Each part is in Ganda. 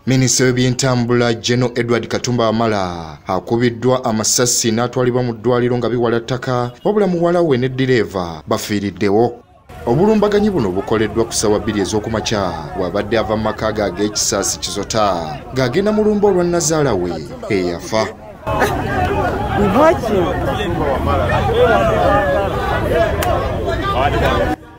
Minisita w'ebyentambula General Edward Katumba Wamala akubiddwa amasasi n'atwalibwa mu ddwaliro nga biwala ttaka wabula muwala we ne ddireeva bafiiriddewo. Obulumbaganyi buno bukoleddwa ku ssaawa 2 ez'okumakya wabadde ava mu maka ge ag'ekisaasi Kizota ng'agenda mu lumba olwa nnazaala we eyafa.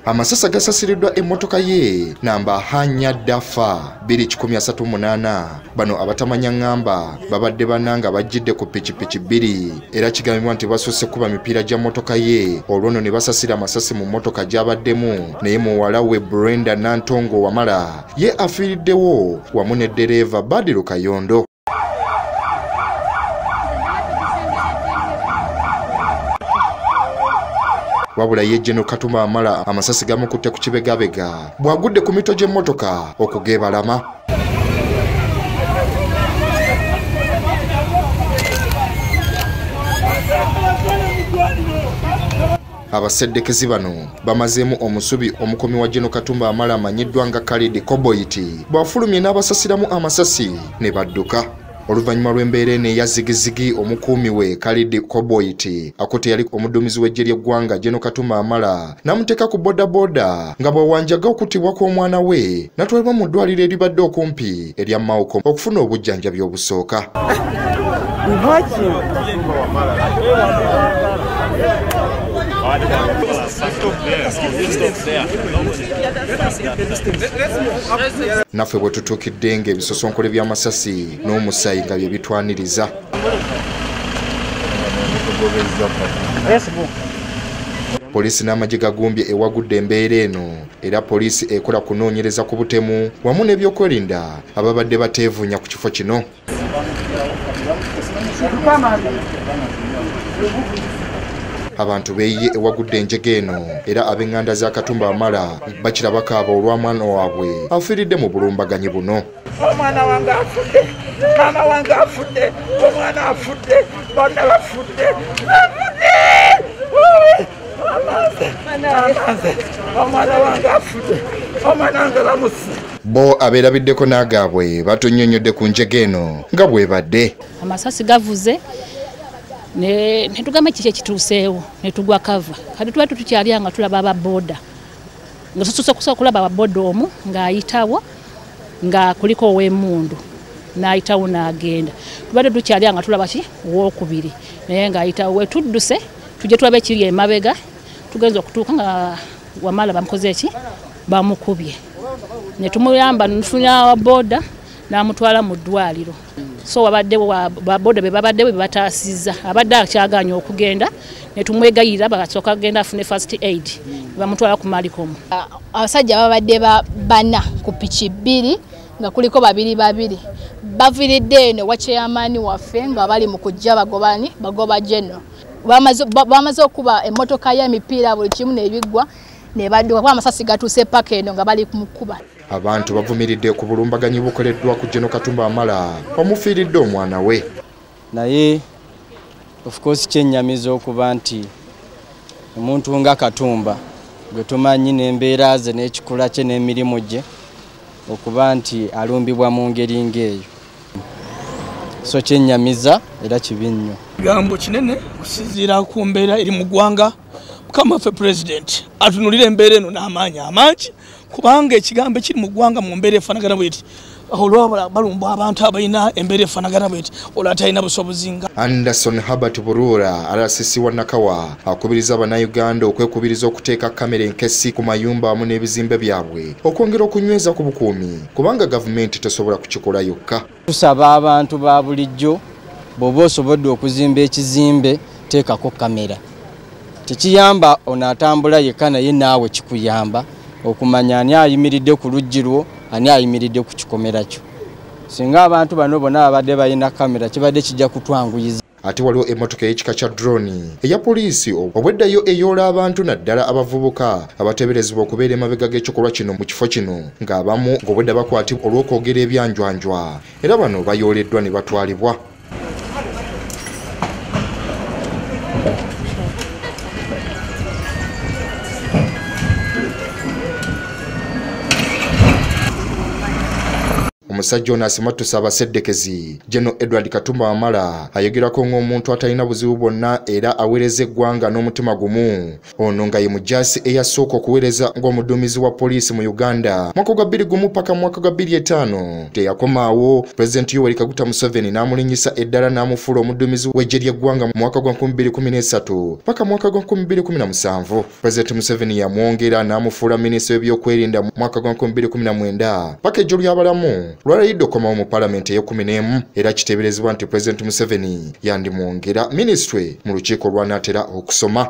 Amasasi gasasiriddwa emmotoka ye namba hanya dafa 2138. Bano abatamanya ngamba babadde bananga bajjidde ku pikipiki 2 era kigambibwa nti basoose kuba mipiira gya mmotoka ye olwono ne basasira amasasi mu mmotoka gy'abaddemu naye muwala we Brenda Nantongo Wamala ye afiiriddewo wamu ne ddereeva Badru Kayondo. Wabula ye General Katumba Wamala amasasi gamukutte ku kibegabega bw'agudde ku mito gy'emmotoka okugebalama. Abaseddekezi bano bamazeemu omusubi omukomi wa General Katumba Wamala amanyiddwa nga Kalidi Koboiti bw'afulumye n'abasasiramu amasasi ne badduka. Oluvannyuma lw'embeera eno eya zigizigi omukuumi we Kalidi Koboiti akote yali omuduumizi w'eggye ly'eggwanga General Katumba Wamala n'amuteeka ku bodaboda nga bw'awanjaga okuttibwa kw'omwana we n'atwalibwa mu ddwaliro eribadde okumpi erya Mawuko okufuna obujjanjabi obusooka. Naffe bwe tutuukidde ng'ebisosonkole by'amasasi n'omusaayi nga bye bitwaniriza. Poliisi n'amagye gagumbye ewagudde embeera eno era poliisi ekola kunoonyereza ku butemu wamu n'ebyokwerinda ababadde bateevuunya ku kifo kino. Abantu beeyiye ewagudde enjega eno era ab'eŋŋanda za Katumba Wamala bakira bakaaba olw'omwana waabwe afiiridde mu bulumbaganyi buno. Omwana wange afudde, maama wange afudde, omwana afudde, bonna bafudde, omwana wange afudde, omwana wange bamusse. Bo abeerabiddeko n'agaabwe batunnyonnyodde ku njega eno nga bw'ebadde. Amasasi gavuze ne tugamba kiki ekituuseewo ne tugwa kava kati tuba tukyali nga tulaba ababoda nga tusoose okusobola okulaba ababoda omu ng'ayitawo nga kuliko ow'emmundu n'ayitawo n'agenda tubadde tukyali nga tulaba ki owookubiri naye ng'ayitawo we tudduse tujje tulabe ekiri emabega tugenza okutuuka nga Wamala bamukoze eki bamukubye ne tumuyamba ntufunya ababoda n'amutwala mu ddwaliro. So wabaddewo baboda be babaddewo bataasiza abadde akyaganya okugenda ne tumwegayirira basooka kugenda afune first aid bamutwala ku Malikomu. Abasajja babadde bana ku piki 2 nga kuliko babiri baviridde eno wa chairman waffe nga bali mu kujja bagoba General bamaze okuba emmotoka y'emipiira buli kimu n'ebiggwa ne badduka kuba amasasi gatuuse paka eno nga bali kumukuba. Abantu bavumiridde ku bulumbaganyi bukoleddwa ku General Katumba Wamala omufiiridde omwana we. Naye of course kyennyamiza okuba nti omuntu nga Katumba gwe tumanyi n'embeera ze n'ekikula kye n'emirimu gye okuba nti alumbibwa mu ngeri ng'eyo. So kyennyamiza era kibi nnyo. Kigambo kinene okusinziira ku mbeera eri mu ggwanga Mukama waffe President atunulira embeera eno n'amaanyi amangi kubanga ekigambo ekiri mu ggwanga mu mbeera efaanagana bw'eti olwabula balumbwa abantu abalina embeera efaanagana bw'eti olwo atalina busobozi nga. Anderson Herbert Burura RCC wa Nakawa akubiriza Bannayuganda okwekubiriza okuteeka kamera enkesi ku mayumba wamu n'ebizimbe byabwe okwongera okunyweza ku bukuumi kubanga gavumenti tesobola kukikola yokka. Tusaba abantu ba bulijjo bw'oba osobodde okuzimba ekizimbe teekako kamera. Tekiyamba onaatambula yekka naye naawe kikuyamba okumanya ani ayimiridde ku luggi lwo ani ayimiridde ku kikomera kyo. Singa abantu bano bonna abadde balina kamera kibadde kijja kutwanguyiza. Ate waliwo emmotoka y'ekika kya drone eya poliisi obweddayo eyoola abantu naddala abavubuka abateeberezebwa okubeera emabega g'ekikolwa kino mu kifo kino ng'abamu ng'obwedda bakwatibwa olw'okwogera ebyanjwanjwa era bano bayooleddwa ne batwalibwa. omusajja ono asimatusa abaseddekezi General Edward Katumba Wamala ayogerako ng'omuntu atalina buzibu bwonna era aweereza eggwanga n'omutima gumu. Ono nga ye mujaasi eyasooka okuweereza ng'omuduumizi wa poliisi mu Uganda mwaka gwa 2001 paka mwaka gwa 2005. Teyakomaawo, Pulezidenti Yoweri Kaguta Museveni n'amulinyisa eddala n'amufuula omuduumizi w'eggye ly'eggwanga mu mwaka gwa 2013 paka mwaka gwa 2017. Pulezidenti Museveni yamwongera n'amufuula minisita w'ebyokwerinda mu mwaka gwa 2019 paka ejjo ly'abalamu lwalayidde okukomawo mu Paalamenti ey'okumi era kiteeberezebwa nti Pulezidenti Museveni yandimwongera minisitule mu lukiiko lw'anaatera okusoma.